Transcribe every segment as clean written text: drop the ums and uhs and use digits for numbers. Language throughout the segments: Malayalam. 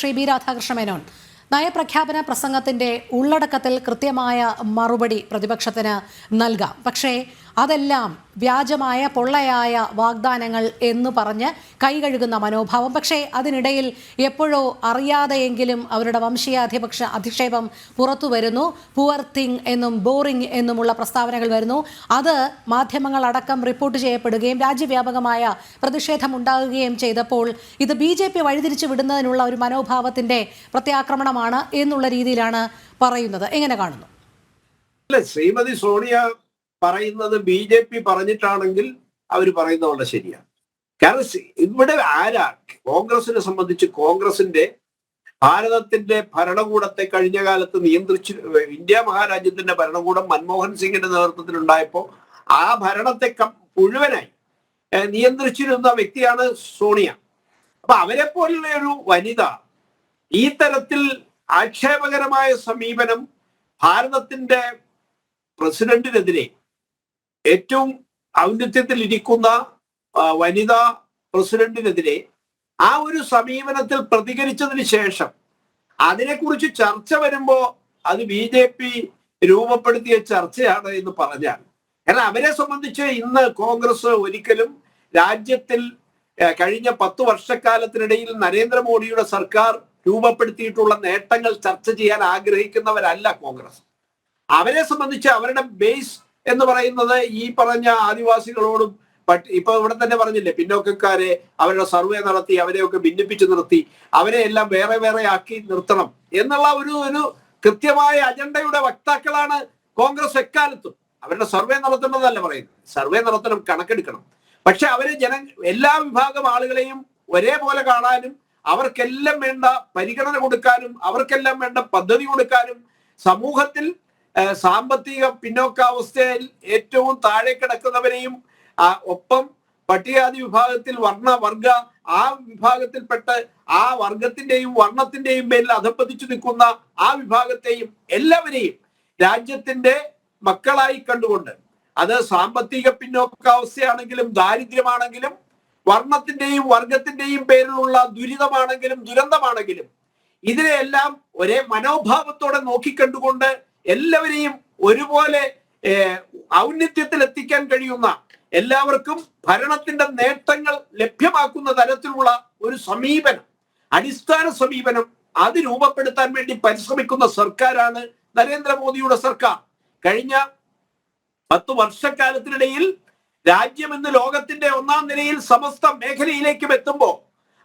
ശ്രീ ബി രാധാകൃഷ്ണ മേനോൻ, നയപ്രഖ്യാപന പ്രസംഗത്തിന്റെ ഉള്ളടക്കത്തിൽ കൃത്യമായ മറുപടി പ്രതിപക്ഷത്തിന് നൽകാം. പക്ഷേ അതെല്ലാം വ്യാജമായ പൊള്ളയായ വാഗ്ദാനങ്ങൾ എന്ന് പറഞ്ഞ് കൈകഴുകുന്ന മനോഭാവം. പക്ഷേ അതിനിടയിൽ എപ്പോഴോ അറിയാതെയെങ്കിലും അവരുടെ വംശീയ അധിക്ഷേപം പുറത്തു വരുന്നു. പുവർ തിങ് എന്നും ബോറിംഗ് എന്നുമുള്ള പ്രസ്താവനകൾ വരുന്നു. അത് മാധ്യമങ്ങളടക്കം റിപ്പോർട്ട് ചെയ്യപ്പെടുകയും രാജ്യവ്യാപകമായ പ്രതിഷേധമുണ്ടാകുകയും ചെയ്തപ്പോൾ ഇത് BJP വഴിതിരിച്ചു വിടുന്നതിനുള്ള ഒരു മനോഭാവത്തിന്റെ പ്രത്യാക്രമണമാണ് എന്നുള്ള രീതിയിലാണ് പറയുന്നത്. എങ്ങനെ കാണുന്നു? ശ്രീമതി സോണിയ പറയുന്നത് BJP പറഞ്ഞിട്ടാണെങ്കിൽ അവർ പറയുന്നത് വളരെ ശരിയാണ്. കാരണം ഇവിടെ ആരാ കോൺഗ്രസിനെ സംബന്ധിച്ച് കോൺഗ്രസിന്റെ ഭാരതത്തിന്റെ ഭരണകൂടത്തെ കഴിഞ്ഞ കാലത്ത് നിയന്ത്രിച്ച് ഇന്ത്യ മഹാരാജ്യത്തിന്റെ ഭരണകൂടം മൻമോഹൻ സിംഗിന്റെ നേതൃത്വത്തിൽ ഉണ്ടായപ്പോൾ ആ ഭരണത്തെ മുഴുവനായി നിയന്ത്രിച്ചിരുന്ന വ്യക്തിയാണ് സോണിയ. അപ്പൊ അവരെ പോലുള്ള ഒരു വനിത ഈ തരത്തിൽ ആക്ഷേപകരമായ സമീപനം ഭാരതത്തിന്റെ പ്രസിഡന്റിനെതിരെ ഏറ്റവും ഔന്നത്യത്തിൽ ഇരിക്കുന്ന വനിതാ പ്രസിഡന്റിനെതിരെ ആ ഒരു സമീപനത്തിൽ പ്രതികരിച്ചതിന് ശേഷം അതിനെക്കുറിച്ച് ചർച്ച വരുമ്പോ അത് BJP രൂപപ്പെടുത്തിയ ചർച്ചയാണ് എന്ന് പറഞ്ഞാൽ, കാരണം അവരെ സംബന്ധിച്ച് ഇന്ന് കോൺഗ്രസ് ഒരിക്കലും രാജ്യത്തിൽ കഴിഞ്ഞ 10 വർഷക്കാലത്തിനിടയിൽ നരേന്ദ്രമോദിയുടെ സർക്കാർ രൂപപ്പെടുത്തിയിട്ടുള്ള നേട്ടങ്ങൾ ചർച്ച ചെയ്യാൻ ആഗ്രഹിക്കുന്നവരല്ല കോൺഗ്രസ്. അവരെ സംബന്ധിച്ച് അവരുടെ ബേസ് എന്ന് പറയുന്നത് ഈ പറഞ്ഞ ആദിവാസികളോടും ഇപ്പൊ ഇവിടെ തന്നെ പറഞ്ഞില്ലേ, പിന്നോക്കക്കാരെ അവരുടെ സർവേ നടത്തി അവരെയൊക്കെ ഭിന്നിപ്പിച്ച് നിർത്തി അവരെ എല്ലാം വേറെ വേറെ ആക്കി നിർത്തണം എന്നുള്ള ഒരു കൃത്യമായ അജണ്ടയുടെ വക്താക്കളാണ് കോൺഗ്രസ് എക്കാലത്തും. അവരുടെ സർവേ നടത്തണമെന്നല്ല പറയുന്നത്, സർവേ നടത്തണം, കണക്കെടുക്കണം. പക്ഷെ അവര് എല്ലാ വിഭാഗം ആളുകളെയും ഒരേപോലെ കാണാനും അവർക്കെല്ലാം വേണ്ട പരിഗണന കൊടുക്കാനും അവർക്കെല്ലാം വേണ്ട പദ്ധതി കൊടുക്കാനും സമൂഹത്തിൽ സാമ്പത്തിക പിന്നോക്കാവസ്ഥയിൽ ഏറ്റവും താഴെ കിടക്കുന്നവരെയും ഒപ്പം പട്ടികജാതി വിഭാഗത്തിൽ വർഗ ആ വിഭാഗത്തിൽപ്പെട്ട് ആ വർഗത്തിന്റെയും വർണ്ണത്തിന്റെയും പേരിൽ അധപ്പതിച്ചു നിൽക്കുന്ന ആ വിഭാഗത്തെയും എല്ലാവരെയും രാജ്യത്തിന്റെ മക്കളായി കണ്ടുകൊണ്ട്, അത് സാമ്പത്തിക പിന്നോക്കാവസ്ഥയാണെങ്കിലും ദാരിദ്ര്യമാണെങ്കിലും വർണ്ണത്തിന്റെയും വർഗത്തിന്റെയും പേരിലുള്ള ദുരിതമാണെങ്കിലും ദുരന്തമാണെങ്കിലും ഇതിനെയെല്ലാം ഒരേ മനോഭാവത്തോടെ നോക്കിക്കണ്ടുകൊണ്ട് എല്ലാവരെയും ഒരുപോലെ ഔന്നത്യത്തിൽ എത്തിക്കാൻ കഴിയുന്ന, എല്ലാവർക്കും ഭരണത്തിന്റെ നേട്ടങ്ങൾ ലഭ്യമാക്കുന്ന തരത്തിലുള്ള ഒരു സമീപനം, അടിസ്ഥാന സമീപനം അത് രൂപപ്പെടുത്താൻ വേണ്ടി പരിശ്രമിക്കുന്ന സർക്കാരാണ് നരേന്ദ്രമോദിയുടെ സർക്കാർ. കഴിഞ്ഞ 10 വർഷക്കാലത്തിനിടയിൽ രാജ്യം ഇന്ന് ലോകത്തിന്റെ 1-ാം നിരയിൽ സമസ്ത മേഖലയിലേക്കും എത്തുമ്പോൾ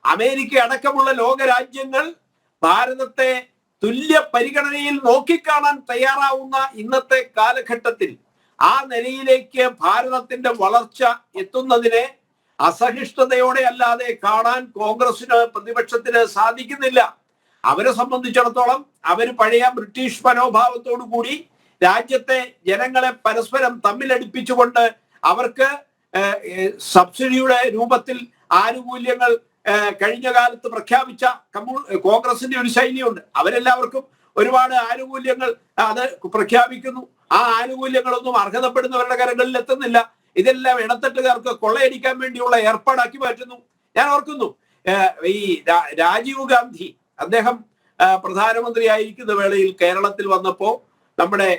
അമേരിക്ക അടക്കമുള്ള ലോകരാജ്യങ്ങൾ ഭാരതത്തെ തുല്യ പരിഗണനയിൽ നോക്കിക്കാണാൻ തയ്യാറാവുന്ന ഇന്നത്തെ കാലഘട്ടത്തിൽ ആ നിലയിലേക്ക് ഭാരതത്തിന്റെ വളർച്ച എത്തുന്നതിനെ അസഹിഷ്ണുതയോടെ അല്ലാതെ കാണാൻ കോൺഗ്രസിന് പ്രതിപക്ഷത്തിന് സാധിക്കുന്നില്ല. അവരെ സംബന്ധിച്ചിടത്തോളം അവർ പഴയ ബ്രിട്ടീഷ് മനോഭാവത്തോടു കൂടി രാജ്യത്തെ ജനങ്ങളെ പരസ്പരം തമ്മിലടിപ്പിച്ചുകൊണ്ട് അവർക്ക് സബ്സിഡിയുടെ രൂപത്തിൽ ആനുകൂല്യങ്ങൾ കഴിഞ്ഞ കാലത്ത് പ്രഖ്യാപിച്ച കോൺഗ്രസിന്റെ ഒരു ശൈലിയുണ്ട്. അവരെല്ലാവർക്കും ഒരുപാട് ആനുകൂല്യങ്ങൾ അത് പ്രഖ്യാപിക്കുന്നു. ആ ആനുകൂല്യങ്ങളൊന്നും അർഹതപ്പെടുന്നവരുടെ കരങ്ങളിൽ എത്തുന്നില്ല. ഇതെല്ലാം ഇടത്തട്ടുകാർക്ക് കൊള്ളയടിക്കാൻ വേണ്ടിയുള്ള ഏർപ്പാടാക്കി മാറ്റുന്നു. ഞാൻ ഓർക്കുന്നു, ഈ രാജീവ് ഗാന്ധി അദ്ദേഹം പ്രധാനമന്ത്രിയായിരിക്കുന്ന വേളയിൽ കേരളത്തിൽ വന്നപ്പോ നമ്മുടെ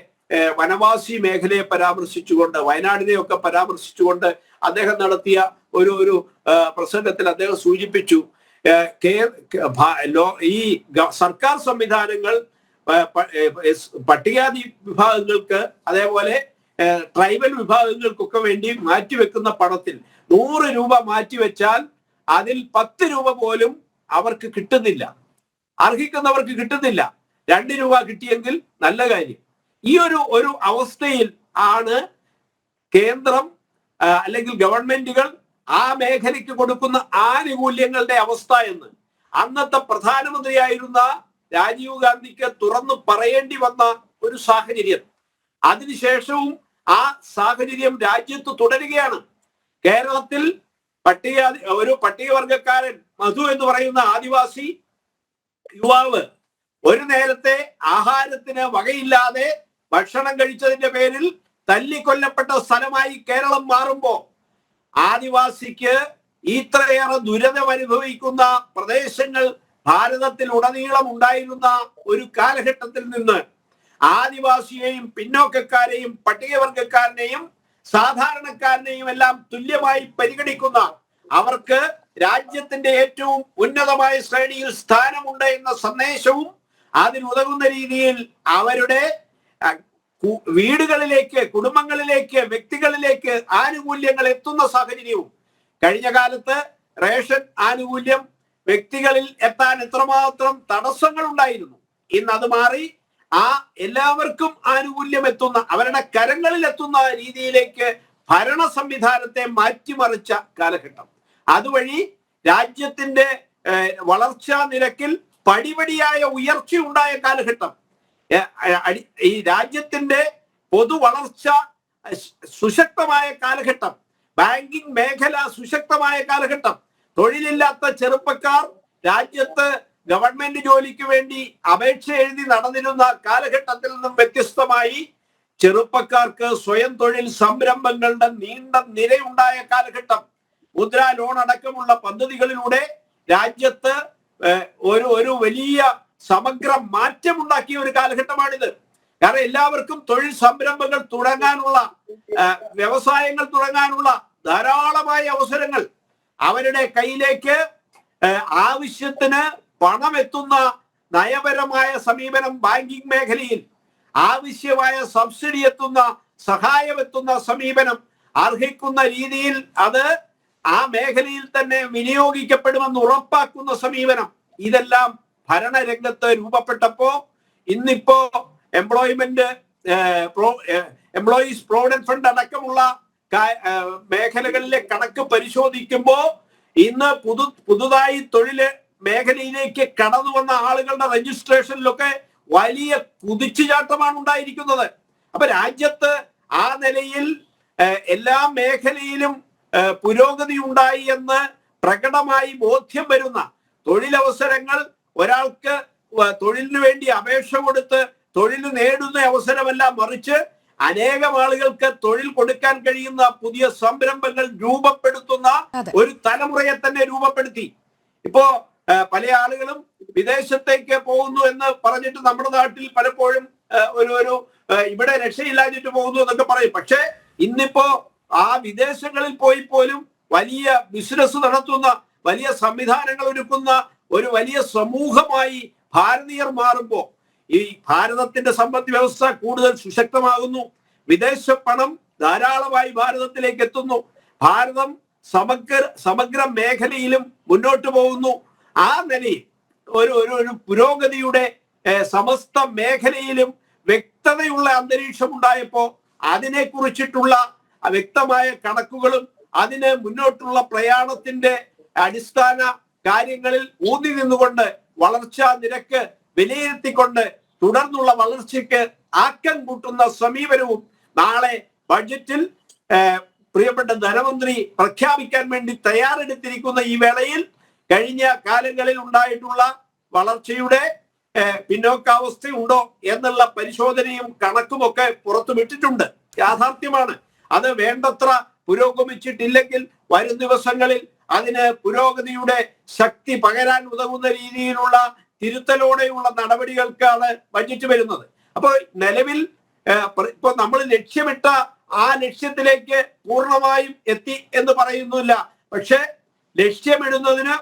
വനവാസി മേഖലയെ പരാമർശിച്ചുകൊണ്ട്, വയനാടിനെയൊക്കെ പരാമർശിച്ചുകൊണ്ട് അദ്ദേഹം നടത്തിയ ഒരു പ്രസംഗത്തിൽ അദ്ദേഹം സൂചിപ്പിച്ചു, ഈ സർക്കാർ സംവിധാനങ്ങൾ പട്ടികജാതി വിഭാഗങ്ങൾക്ക് അതേപോലെ ട്രൈബൽ വിഭാഗങ്ങൾക്കൊക്കെ വേണ്ടി മാറ്റിവെക്കുന്ന പണത്തിൽ 100 രൂപ മാറ്റിവെച്ചാൽ അതിൽ 10 രൂപ പോലും അവർക്ക് കിട്ടുന്നില്ല, അർഹിക്കുന്നവർക്ക് കിട്ടുന്നില്ല. 2 രൂപ കിട്ടിയെങ്കിൽ നല്ല കാര്യം. ഈ ഒരു അവസ്ഥയിൽ ആണ് കേന്ദ്രം അല്ലെങ്കിൽ ഗവൺമെന്റുകൾ ആ മേഖലയ്ക്ക് കൊടുക്കുന്ന ആനുകൂല്യങ്ങളുടെ അവസ്ഥ എന്ന് അന്നത്തെ പ്രധാനമന്ത്രിയായിരുന്ന രാജീവ് ഗാന്ധിക്ക് തുറന്നു പറയേണ്ടി വന്ന ഒരു സാഹചര്യം. അതിനുശേഷവും ആ സാഹചര്യം രാജ്യത്ത് തുടരുകയാണ്. കേരളത്തിൽ ഒരു പട്ടികവർഗക്കാരൻ മധു എന്ന് പറയുന്ന ആദിവാസി യുവാവ് ഒരു നേരത്തെ ആഹാരത്തിന് വകയില്ലാതെ ഭക്ഷണം കഴിച്ചതിന്റെ പേരിൽ തല്ലിക്കൊല്ലപ്പെട്ട സ്ഥലമായി കേരളം മാറുമ്പോ ആദിവാസിക്ക് ഇത്രയേറെ ദുരിതം അനുഭവിക്കുന്ന പ്രദേശങ്ങൾ ഭാരതത്തിൽ ഉടനീളം ഉണ്ടായിരുന്ന ഒരു കാലഘട്ടത്തിൽ നിന്ന് ആദിവാസിയെയും പിന്നോക്കക്കാരെയും പട്ടികവർഗക്കാരനെയും സാധാരണക്കാരനെയും എല്ലാം തുല്യമായി പരിഗണിക്കുന്ന, അവർക്ക് രാജ്യത്തിന്റെ ഏറ്റവും ഉന്നതമായ ശ്രേണിയിൽ സ്ഥാനമുണ്ട് എന്ന സന്ദേശവും അതിനുതകുന്ന രീതിയിൽ അവരുടെ വീടുകളിലേക്ക്, കുടുംബങ്ങളിലേക്ക്, വ്യക്തികളിലേക്ക് ആനുകൂല്യങ്ങൾ എത്തുന്ന സാഹചര്യവും, കഴിഞ്ഞ കാലത്ത് റേഷൻ ആനുകൂല്യം വ്യക്തികളിൽ എത്താൻ എത്രമാത്രം തടസ്സങ്ങൾ ഉണ്ടായിരുന്നു, ഇന്ന് അത് മാറി ആ എല്ലാവർക്കും ആനുകൂല്യം എത്തുന്ന, അവരുടെ കരങ്ങളിൽ എത്തുന്ന രീതിയിലേക്ക് ഭരണ സംവിധാനത്തെ മാറ്റിമറിച്ച കാലഘട്ടം. അതുവഴി രാജ്യത്തിന്റെ വളർച്ചാ നിരക്കിൽ പടിപടിയായ ഉയർച്ച ഉണ്ടായ കാലഘട്ടം. ഈ രാജ്യത്തിന്റെ പൊതു വളർച്ച സുശക്തമായ കാലഘട്ടം, ബാങ്കിങ് മേഖല സുശക്തമായ കാലഘട്ടം, തൊഴിലില്ലാത്ത ചെറുപ്പക്കാർ രാജ്യത്ത് ഗവൺമെന്റ് ജോലിക്ക് വേണ്ടി അപേക്ഷ എഴുതി നടന്നിരുന്ന കാലഘട്ടത്തിൽ നിന്നും വ്യത്യസ്തമായി ചെറുപ്പക്കാർക്ക് സ്വയം തൊഴിൽ സംരംഭങ്ങളുടെ നീണ്ട നിരയുണ്ടായ കാലഘട്ടം. മുദ്രാ ലോൺ അടക്കമുള്ള പദ്ധതികളിലൂടെ രാജ്യത്ത് ഒരു വലിയ സമഗ്ര മാറ്റമുണ്ടാക്കിയ ഒരു കാലഘട്ടമാണിത്. കാരണം എല്ലാവർക്കും തൊഴിൽ സംരംഭങ്ങൾ തുടങ്ങാനുള്ള, വ്യവസായങ്ങൾ തുടങ്ങാനുള്ള ധാരാളമായ അവസരങ്ങൾ, അവരുടെ കയ്യിലേക്ക് ആവശ്യത്തിന് പണം എത്തുന്ന നയപരമായ സമീപനം ബാങ്കിങ് മേഖലയിൽ, ആവശ്യമായ സബ്സിഡി എത്തുന്ന, സഹായം എത്തുന്ന സമീപനം, അർഹിക്കുന്ന രീതിയിൽ അത് ആ മേഖലയിൽ തന്നെ വിനിയോഗിക്കപ്പെടുമെന്ന് ഉറപ്പാക്കുന്ന സമീപനം, ഇതെല്ലാം ഭരണരംഗത്ത് രൂപപ്പെട്ടപ്പോ ഇന്നിപ്പോ എംപ്ലോയീസ് പ്രോവിഡന്റ് ഫണ്ട് അടക്കമുള്ള മേഖലകളിലെ കണക്ക് പരിശോധിക്കുമ്പോൾ ഇന്ന് പുതുതായി തൊഴിൽ മേഖലയിലേക്ക് കടന്നു വന്ന ആളുകളുടെ രജിസ്ട്രേഷനിലൊക്കെ വലിയ കുതിച്ചുചാട്ടമാണ് ഉണ്ടായിരിക്കുന്നത്. അപ്പൊ രാജ്യത്ത് ആ നിലയിൽ എല്ലാ മേഖലയിലും പുരോഗതി ഉണ്ടായി എന്ന് പ്രകടമായി ബോധ്യം വരുന്ന തൊഴിലവസരങ്ങൾ, ഒരാൾക്ക് തൊഴിലിന് വേണ്ടി അപേക്ഷ കൊടുത്ത് തൊഴിൽ നേടുന്ന അവസരമല്ല, മറിച്ച് അനേകം ആളുകൾക്ക് തൊഴിൽ കൊടുക്കാൻ കഴിയുന്ന പുതിയ സംരംഭങ്ങൾ രൂപപ്പെടുത്തുന്ന ഒരു തലമുറയെ തന്നെ രൂപപ്പെടുത്തി. ഇപ്പോ പല ആളുകളും വിദേശത്തേക്ക് പോകുന്നു എന്ന് പറഞ്ഞിട്ട് നമ്മുടെ നാട്ടിൽ പലപ്പോഴും ഒരു ഇവിടെ രക്ഷയില്ലാഞ്ഞിട്ട് പോകുന്നു എന്നൊക്കെ പറയും. പക്ഷെ ഇന്നിപ്പോ ആ വിദേശങ്ങളിൽ പോയി പോലും വലിയ ബിസിനസ് നടത്തുന്ന, വലിയ സംവിധാനങ്ങൾ ഒരുക്കുന്ന ഒരു വലിയ സമൂഹമായി ഭാരതീയർ മാറുമ്പോ ഈ ഭാരതത്തിന്റെ സമ്പദ് വ്യവസ്ഥ കൂടുതൽ സുശക്തമാകുന്നു. വിദേശ പണം ധാരാളമായി ഭാരതത്തിലേക്ക് എത്തുന്നു. ഭാരതം സമഗ്ര മേഖലയിലും മുന്നോട്ട് പോകുന്നു. ആ നിലയിൽ ഒരു പുരോഗതിയുടെ സമസ്ത മേഖലയിലും വ്യക്തതയുള്ള അന്തരീക്ഷം ഉണ്ടായപ്പോ അതിനെ കുറിച്ചിട്ടുള്ള വ്യക്തമായ കണക്കുകളും അതിന് മുന്നോട്ടുള്ള പ്രയാണത്തിന്റെ അടിസ്ഥാന കാര്യങ്ങളിൽ ഊന്നി നിന്നുകൊണ്ട് വളർച്ചാ നിരക്ക് വിലയിരുത്തിക്കൊണ്ട് തുടർന്നുള്ള വളർച്ചയ്ക്ക് ആക്കം കൂട്ടുന്ന സമീപനവും നാളെ ബഡ്ജറ്റിൽ പ്രിയപ്പെട്ട ധനമന്ത്രി പ്രഖ്യാപിക്കാൻ വേണ്ടി തയ്യാറെടുത്തിരിക്കുന്ന ഈ വേളയിൽ കഴിഞ്ഞ കാലങ്ങളിൽ ഉണ്ടായിട്ടുള്ള വളർച്ചയുടെ പിന്നോക്കാവസ്ഥയുണ്ടോ എന്നുള്ള പരിശോധനയും കണക്കുമൊക്കെ പുറത്തുവിട്ടിട്ടുണ്ട്. യാഥാർത്ഥ്യമാണ്. അത് വേണ്ടത്ര പുരോഗമിച്ചിട്ടില്ലെങ്കിൽ വരും ദിവസങ്ങളിൽ അതിന് പുരോഗതിയുടെ ശക്തി പകരാൻ ഉതകുന്ന രീതിയിലുള്ള തിരുത്തലോടെയുള്ള നടപടികൾക്കാണ് ബഡ്ജറ്റ് വരുന്നത്. അപ്പോൾ നിലവിൽ ഇപ്പൊ നമ്മൾ ലക്ഷ്യമിട്ട ആ ലക്ഷ്യത്തിലേക്ക് പൂർണ്ണമായും എത്തി എന്ന് പറയുന്നില്ല. പക്ഷെ ലക്ഷ്യമിടുന്നതിന്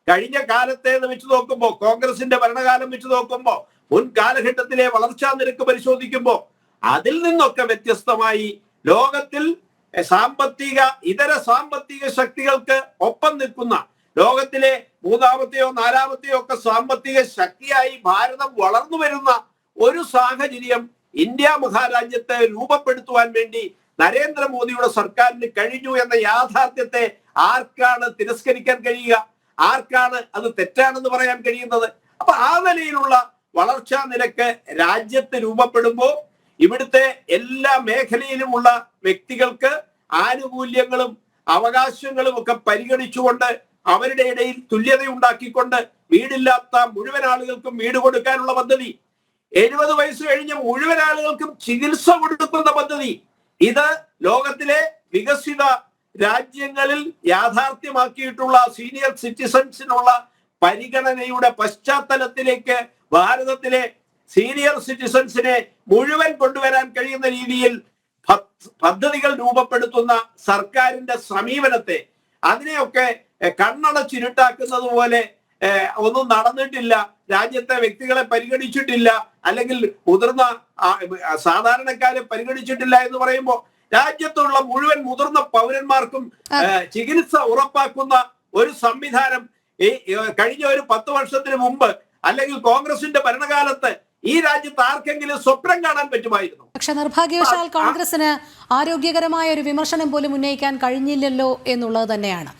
കഴിഞ്ഞ കാലത്തെ വെച്ച് നോക്കുമ്പോൾ, കോൺഗ്രസിന്റെ ഭരണകാലം വെച്ച് നോക്കുമ്പോൾ, മുൻ കാലഘട്ടത്തിലെ വളർച്ചാ നിരക്ക് പരിശോധിക്കുമ്പോൾ അതിൽ നിന്നൊക്കെ വ്യത്യസ്തമായി ലോകത്തിൽ ഇതര സാമ്പത്തിക ശക്തികൾക്ക് ഒപ്പം നിൽക്കുന്ന, ലോകത്തിലെ മൂന്നാമത്തെയോ നാലാമത്തെയോ ഒക്കെ സാമ്പത്തിക ശക്തിയായി ഭാരതം വളർന്നു വരുന്ന ഒരു സാഹചര്യം ഇന്ത്യ മഹാരാജ്യത്തെ രൂപപ്പെടുത്തുവാൻ വേണ്ടി നരേന്ദ്രമോദിയുടെ സർക്കാരിന് കഴിഞ്ഞു എന്ന യാഥാർത്ഥ്യത്തെ ആർക്കാണ് തിരസ്കരിക്കാൻ കഴിയുക? ആർക്കാണ് അത് തെറ്റാണെന്ന് പറയാൻ കഴിയുന്നത്? അപ്പൊ ആ നിലയിലുള്ള വളർച്ചാ നിരക്ക് രാജ്യത്ത് രൂപപ്പെടുമ്പോൾ ഇവിടുത്തെ എല്ലാ മേഖലയിലുമുള്ള വ്യക്തികൾക്ക് ആനുകൂല്യങ്ങളും അവകാശങ്ങളും ഒക്കെ പരിഗണിച്ചുകൊണ്ട് അവരുടെ ഇടയിൽ തുല്യത ഉണ്ടാക്കിക്കൊണ്ട് വീടില്ലാത്ത മുഴുവൻ ആളുകൾക്കും വീട് കൊടുക്കാനുള്ള പദ്ധതി, 70 വയസ്സ് കഴിഞ്ഞ മുഴുവൻ ആളുകൾക്കും ചികിത്സ കൊടുക്കുന്ന പദ്ധതി, ഇത് ലോകത്തിലെ വികസിത രാജ്യങ്ങളിൽ യാഥാർത്ഥ്യമാക്കിയിട്ടുള്ള സീനിയർ സിറ്റിസൺസിനുള്ള പരിഗണനയുടെ പശ്ചാത്തലത്തിലേക്ക് ഭാരതത്തിലെ സീനിയർ സിറ്റിസൺസിനെ മുഴുവൻ കൊണ്ടുവരാൻ കഴിയുന്ന രീതിയിൽ പദ്ധതികൾ രൂപപ്പെടുത്തുന്ന സർക്കാരിന്റെ സമീപനത്തെ അതിനെയൊക്കെ കണ്ണടച്ചിരുട്ടാക്കുന്നത് പോലെ ഒന്നും നടന്നിട്ടില്ല, രാജ്യത്തെ വ്യക്തികളെ പരിഗണിച്ചിട്ടില്ല, അല്ലെങ്കിൽ മുതിർന്ന സാധാരണക്കാരെ പരിഗണിച്ചിട്ടില്ല എന്ന് പറയുമ്പോൾ രാജ്യത്തുള്ള മുഴുവൻ മുതിർന്ന പൗരന്മാർക്കും ചികിത്സ ഉറപ്പാക്കുന്ന ഒരു സംവിധാനം ഈ കഴിഞ്ഞ ഒരു 10 വർഷത്തിന് മുമ്പ് അല്ലെങ്കിൽ കോൺഗ്രസിന്റെ ഭരണകാലത്ത് ഈ രാജ്യത്ത് ആർക്കെങ്കിലും സ്വപ്നം കാണാൻ പറ്റുമായിരുന്നു. പക്ഷെ നിർഭാഗ്യവശാൽ കോൺഗ്രസിന് ആരോഗ്യകരമായ ഒരു വിമർശനം പോലും ഉന്നയിക്കാൻ കഴിഞ്ഞില്ലല്ലോ എന്നുള്ളത് തന്നെയാണ്.